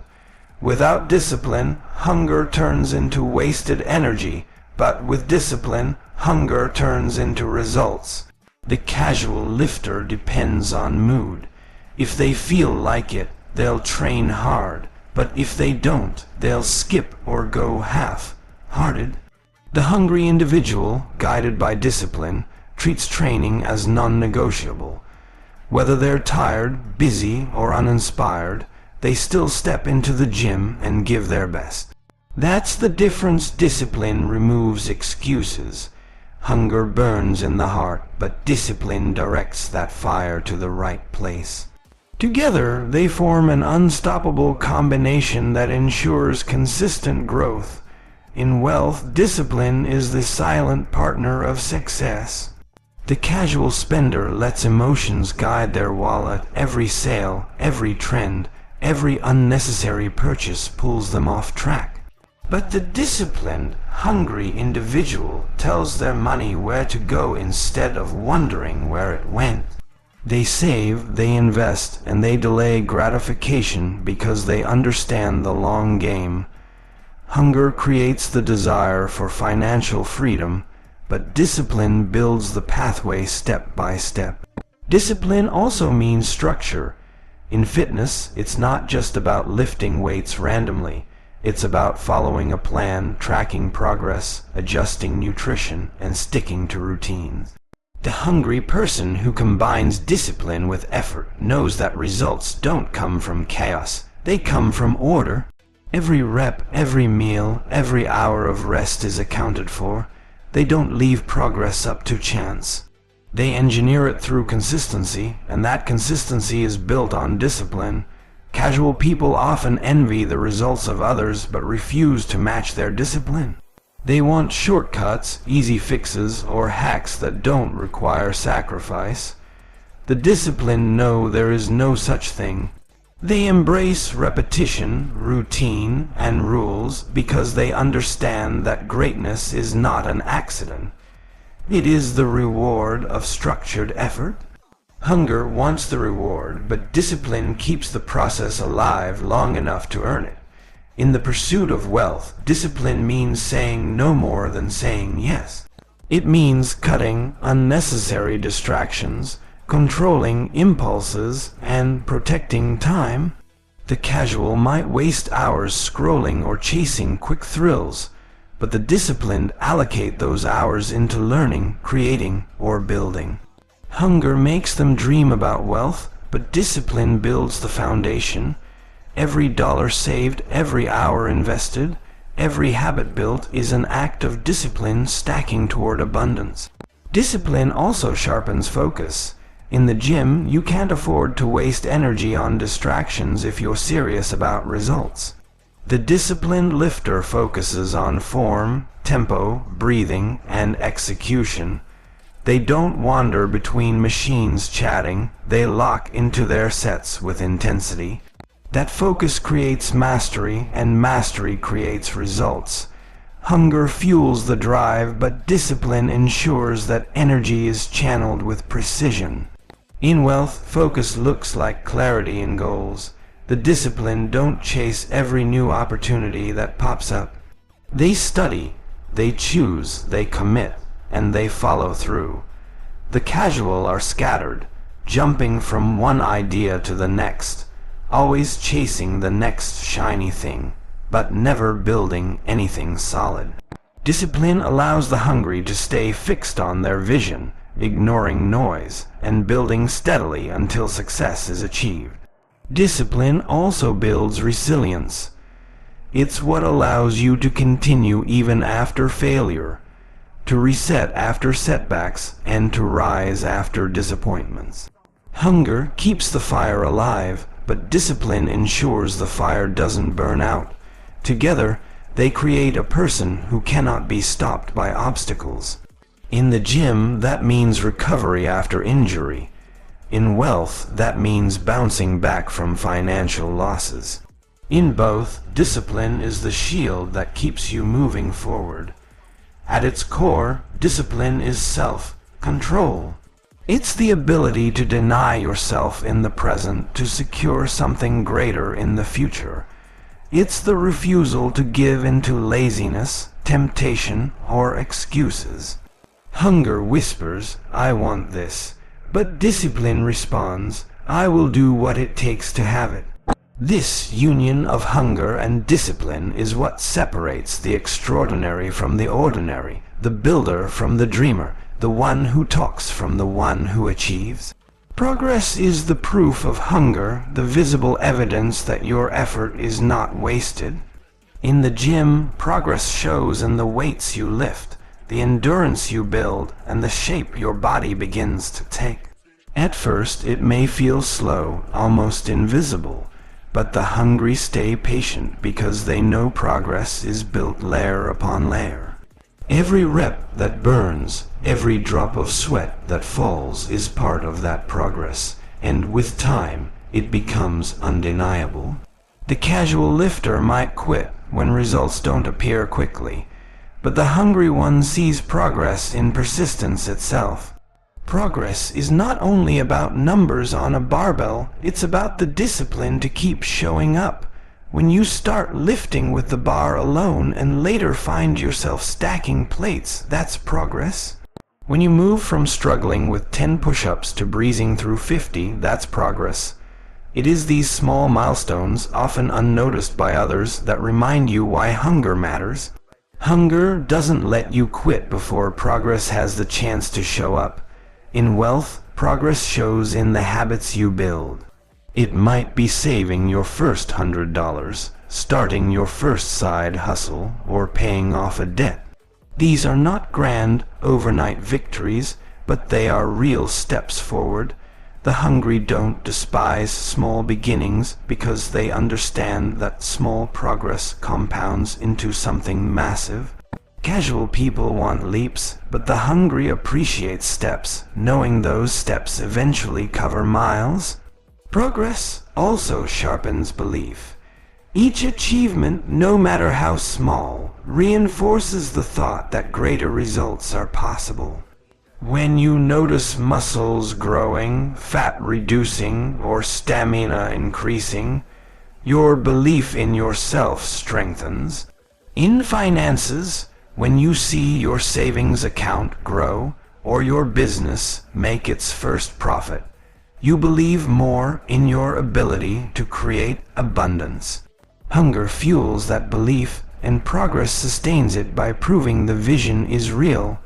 S1: Without discipline, hunger turns into wasted energy, but with discipline, hunger turns into results. The casual lifter depends on mood. If they feel like it, they'll train hard, but if they don't, they'll skip or go half-hearted. The hungry individual, guided by discipline, treats training as non-negotiable. Whether they're tired, busy, or uninspired, they still step into the gym and give their best. That's the difference. Discipline removes excuses. Hunger burns in the heart, but discipline directs that fire to the right place. Together, they form an unstoppable combination that ensures consistent growth. In wealth, discipline is the silent partner of success. The casual spender lets emotions guide their wallet. Every sale, every trend, every unnecessary purchase pulls them off track. But the disciplined, hungry individual tells their money where to go instead of wondering where it went. They save, they invest, and they delay gratification because they understand the long game. Hunger creates the desire for financial freedom, but discipline builds the pathway step by step. Discipline also means structure. In fitness, it's not just about lifting weights randomly. It's about following a plan, tracking progress, adjusting nutrition, and sticking to routines. The hungry person who combines discipline with effort knows that results don't come from chaos. They come from order. Every rep, every meal, every hour of rest is accounted for. They don't leave progress up to chance. They engineer it through consistency, and that consistency is built on discipline. Casual people often envy the results of others but refuse to match their discipline. They want shortcuts, easy fixes, or hacks that don't require sacrifice. The disciplined know there is no such thing. They embrace repetition, routine, and rules because they understand that greatness is not an accident. It is the reward of structured effort. Hunger wants the reward, but discipline keeps the process alive long enough to earn it. In the pursuit of wealth, discipline means saying no more than saying yes. It means cutting unnecessary distractions, controlling impulses, and protecting time. The casual might waste hours scrolling or chasing quick thrills, but the disciplined allocate those hours into learning, creating, or building. Hunger makes them dream about wealth, but discipline builds the foundation. Every dollar saved, every hour invested, every habit built is an act of discipline stacking toward abundance. Discipline also sharpens focus. In the gym, you can't afford to waste energy on distractions if you're serious about results. The disciplined lifter focuses on form, tempo, breathing, and execution. They don't wander between machines chatting, they lock into their sets with intensity. That focus creates mastery, and mastery creates results. Hunger fuels the drive, but discipline ensures that energy is channeled with precision. In wealth, focus looks like clarity in goals. The disciplined don't chase every new opportunity that pops up. They study, they choose, they commit, and they follow through. The casual are scattered, jumping from one idea to the next, always chasing the next shiny thing, but never building anything solid. Discipline allows the hungry to stay fixed on their vision, ignoring noise, and building steadily until success is achieved. Discipline also builds resilience. It's what allows you to continue even after failure, to reset after setbacks, and to rise after disappointments. Hunger keeps the fire alive, but discipline ensures the fire doesn't burn out. Together, they create a person who cannot be stopped by obstacles. In the gym, that means recovery after injury. In wealth, that means bouncing back from financial losses. In both, discipline is the shield that keeps you moving forward. At its core, discipline is self-control. It's the ability to deny yourself in the present to secure something greater in the future. It's the refusal to give into laziness, temptation, or excuses. Hunger whispers, "I want this," but discipline responds, "I will do what it takes to have it." This union of hunger and discipline is what separates the extraordinary from the ordinary, the builder from the dreamer, the one who talks from the one who achieves. Progress is the proof of hunger, the visible evidence that your effort is not wasted. In the gym, progress shows in the weights you lift, the endurance you build, and the shape your body begins to take. At first, it may feel slow, almost invisible, but the hungry stay patient because they know progress is built layer upon layer. Every rep that burns, every drop of sweat that falls is part of that progress, and with time, it becomes undeniable. The casual lifter might quit when results don't appear quickly, but the hungry one sees progress in persistence itself. Progress is not only about numbers on a barbell, it's about the discipline to keep showing up. When you start lifting with the bar alone and later find yourself stacking plates, that's progress. When you move from struggling with 10 push-ups to breezing through 50, that's progress. It is these small milestones, often unnoticed by others, that remind you why hunger matters. Hunger doesn't let you quit before progress has the chance to show up. In wealth, progress shows in the habits you build. It might be saving your first $100, starting your first side hustle, or paying off a debt. These are not grand, overnight victories, but they are real steps forward. The hungry don't despise small beginnings because they understand that small progress compounds into something massive. Casual people want leaps, but the hungry appreciate steps, knowing those steps eventually cover miles. Progress also sharpens belief. Each achievement, no matter how small, reinforces the thought that greater results are possible. When you notice muscles growing, fat reducing, or stamina increasing, your belief in yourself strengthens. In finances, when you see your savings account grow or your business make its first profit, you believe more in your ability to create abundance. Hunger fuels that belief, and progress sustains it by proving the vision is real.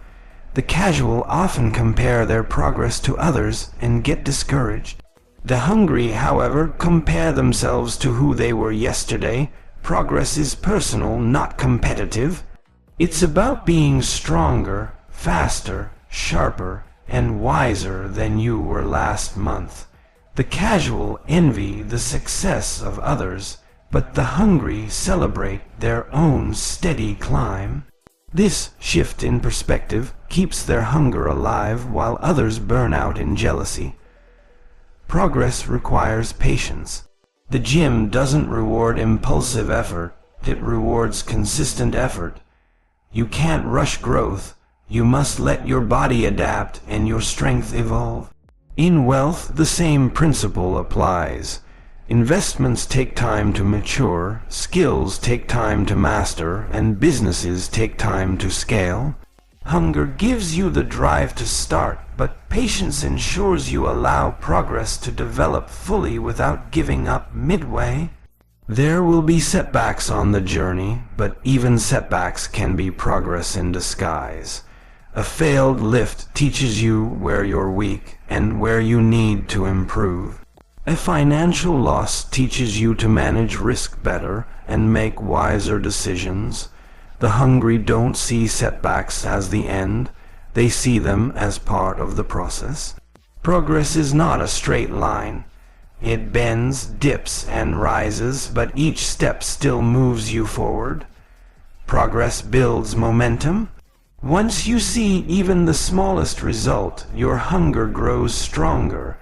S1: The casual often compare their progress to others and get discouraged. The hungry, however, compare themselves to who they were yesterday. Progress is personal, not competitive. It's about being stronger, faster, sharper, and wiser than you were last month. The casual envy the success of others, but the hungry celebrate their own steady climb. This shift in perspective keeps their hunger alive while others burn out in jealousy. Progress requires patience. The gym doesn't reward impulsive effort, it rewards consistent effort. You can't rush growth. You must let your body adapt and your strength evolve. In wealth, the same principle applies. Investments take time to mature, skills take time to master, and businesses take time to scale. Hunger gives you the drive to start, but patience ensures you allow progress to develop fully without giving up midway. There will be setbacks on the journey, but even setbacks can be progress in disguise. A failed lift teaches you where you're weak and where you need to improve. A financial loss teaches you to manage risk better and make wiser decisions. The hungry don't see setbacks as the end. They see them as part of the process. Progress is not a straight line. It bends, dips, and rises, but each step still moves you forward. Progress builds momentum. Once you see even the smallest result, your hunger grows stronger.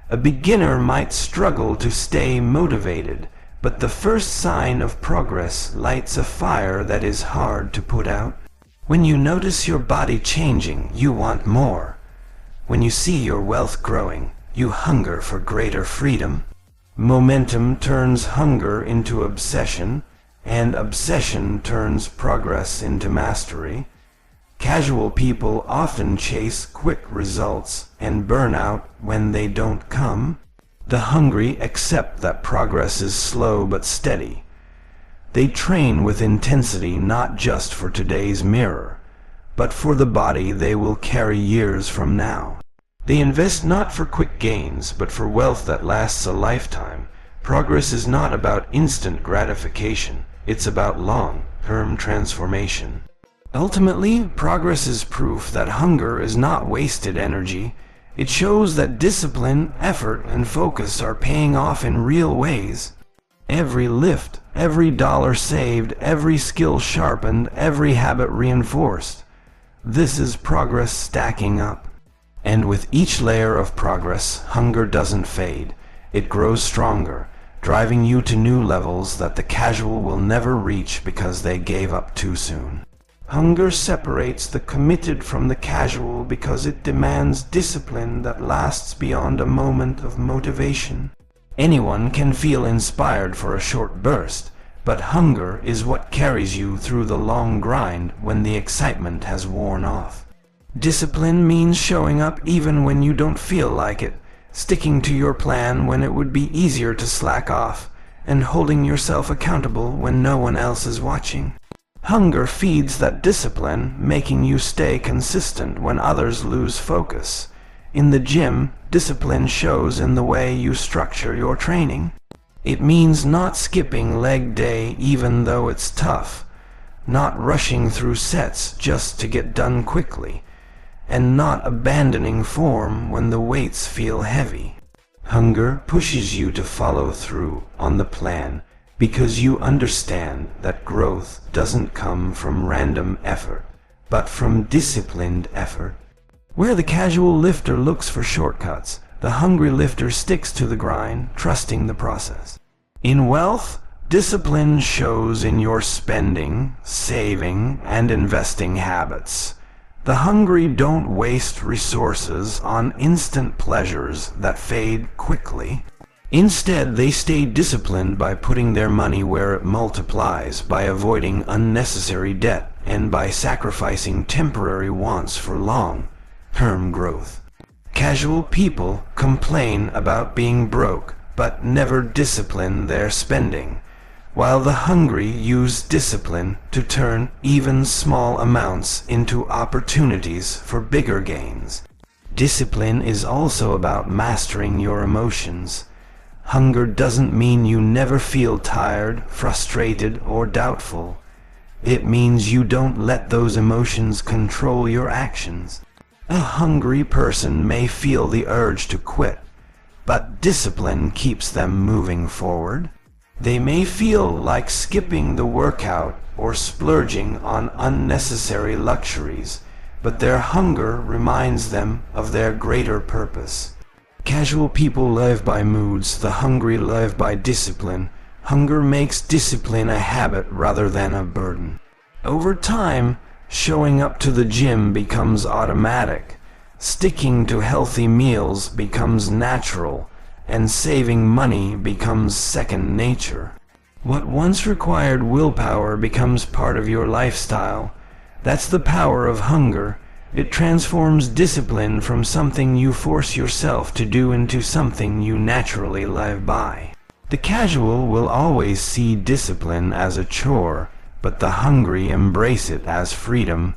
S1: A beginner might struggle to stay motivated, but the first sign of progress lights a fire that is hard to put out. When you notice your body changing, you want more. When you see your wealth growing, you hunger for greater freedom. Momentum turns hunger into obsession, and obsession turns progress into mastery. Casual people often chase quick results and burn out when they don't come. The hungry accept that progress is slow but steady. They train with intensity not just for today's mirror, but for the body they will carry years from now. They invest not for quick gains, but for wealth that lasts a lifetime. Progress is not about instant gratification. It's about long-term transformation. Ultimately, progress is proof that hunger is not wasted energy. It shows that discipline, effort, and focus are paying off in real ways. Every lift, every dollar saved, every skill sharpened, every habit reinforced. This is progress stacking up. And with each layer of progress, hunger doesn't fade. It grows stronger, driving you to new levels that the casual will never reach because they gave up too soon. Hunger separates the committed from the casual because it demands discipline that lasts beyond a moment of motivation. Anyone can feel inspired for a short burst, but hunger is what carries you through the long grind when the excitement has worn off. Discipline means showing up even when you don't feel like it, sticking to your plan when it would be easier to slack off, and holding yourself accountable when no one else is watching. Hunger feeds that discipline, making you stay consistent when others lose focus. In the gym, discipline shows in the way you structure your training. It means not skipping leg day even though it's tough, not rushing through sets just to get done quickly, and not abandoning form when the weights feel heavy. Hunger pushes you to follow through on the plan because you understand that growth doesn't come from random effort, but from disciplined effort. Where the casual lifter looks for shortcuts, the hungry lifter sticks to the grind, trusting the process. In wealth, discipline shows in your spending, saving, and investing habits. The hungry don't waste resources on instant pleasures that fade quickly. Instead, they stay disciplined by putting their money where it multiplies, by avoiding unnecessary debt, and by sacrificing temporary wants for long-term growth. Casual people complain about being broke, but never discipline their spending, while the hungry use discipline to turn even small amounts into opportunities for bigger gains. Discipline is also about mastering your emotions. Hunger doesn't mean you never feel tired, frustrated, or doubtful. It means you don't let those emotions control your actions. A hungry person may feel the urge to quit, but discipline keeps them moving forward. They may feel like skipping the workout or splurging on unnecessary luxuries, but their hunger reminds them of their greater purpose. Casual people live by moods, the hungry live by discipline. Hunger makes discipline a habit rather than a burden. Over time, showing up to the gym becomes automatic. Sticking to healthy meals becomes natural, and saving money becomes second nature. What once required willpower becomes part of your lifestyle. That's the power of hunger. It transforms discipline from something you force yourself to do into something you naturally live by. The casual will always see discipline as a chore, but the hungry embrace it as freedom.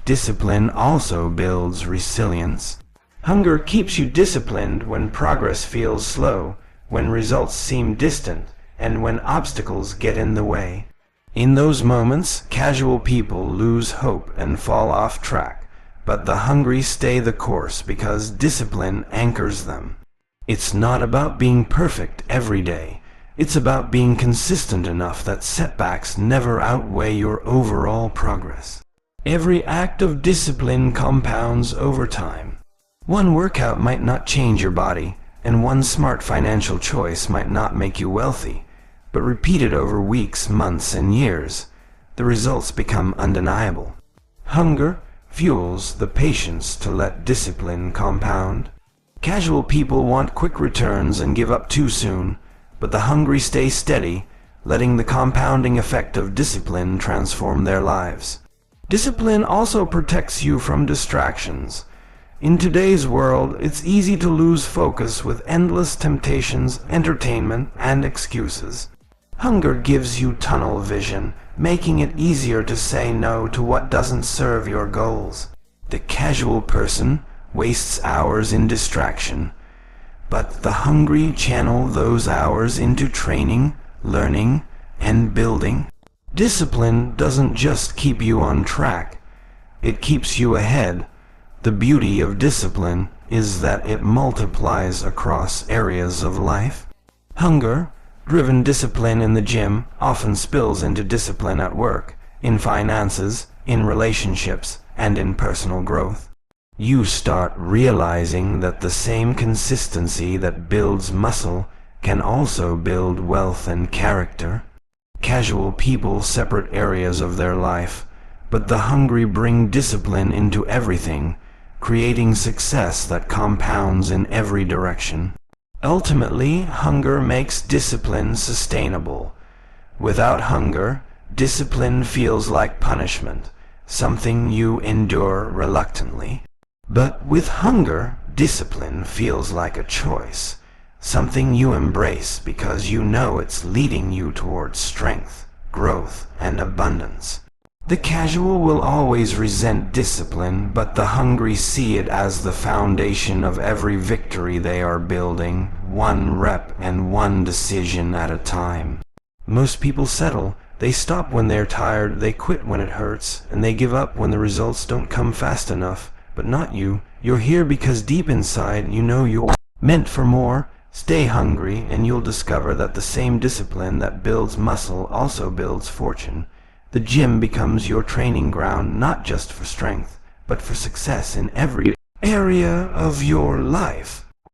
S1: Discipline also builds resilience. Hunger keeps you disciplined when progress feels slow, when results seem distant, and when obstacles get in the way. In those moments, casual people lose hope and fall off track, but the hungry stay the course because discipline anchors them. It's not about being perfect every day. It's about being consistent enough that setbacks never outweigh your overall progress. Every act of discipline compounds over time. One workout might not change your body, and one smart financial choice might not make you wealthy, but repeated over weeks, months, and years, the results become undeniable. Hunger fuels the patience to let discipline compound. Casual people want quick returns and give up too soon, but the hungry stay steady, letting the compounding effect of discipline transform their lives. Discipline also protects you from distractions. In today's world, it's easy to lose focus with endless temptations, entertainment, and excuses. Hunger gives you tunnel vision, making it easier to say no to what doesn't serve your goals. The casual person wastes hours in distraction, but the hungry channel those hours into training, learning, and building. Discipline doesn't just keep you on track, it keeps you ahead. The beauty of discipline is that it multiplies across areas of life. Hunger-driven discipline in the gym often spills into discipline at work, in finances, in relationships, and in personal growth. You start realizing that the same consistency that builds muscle can also build wealth and character. Casual people separate areas of their life, but the hungry bring discipline into everything, creating success that compounds in every direction. Ultimately, hunger makes discipline sustainable. Without hunger, discipline feels like punishment, something you endure reluctantly. But with hunger, discipline feels like a choice, something you embrace because you know it's leading you towards strength, growth, and abundance. The casual will always resent discipline, but the hungry see it as the foundation of every victory they are building, one rep and one decision at a time. Most people settle. They stop when they're tired, they quit when it hurts, and they give up when the results don't come fast enough. But not you. You're here because deep inside you know you're meant for more. Stay hungry, and you'll discover that the same discipline that builds muscle also builds fortune. The gym becomes your training ground, not just for strength, but for success in every area of your life.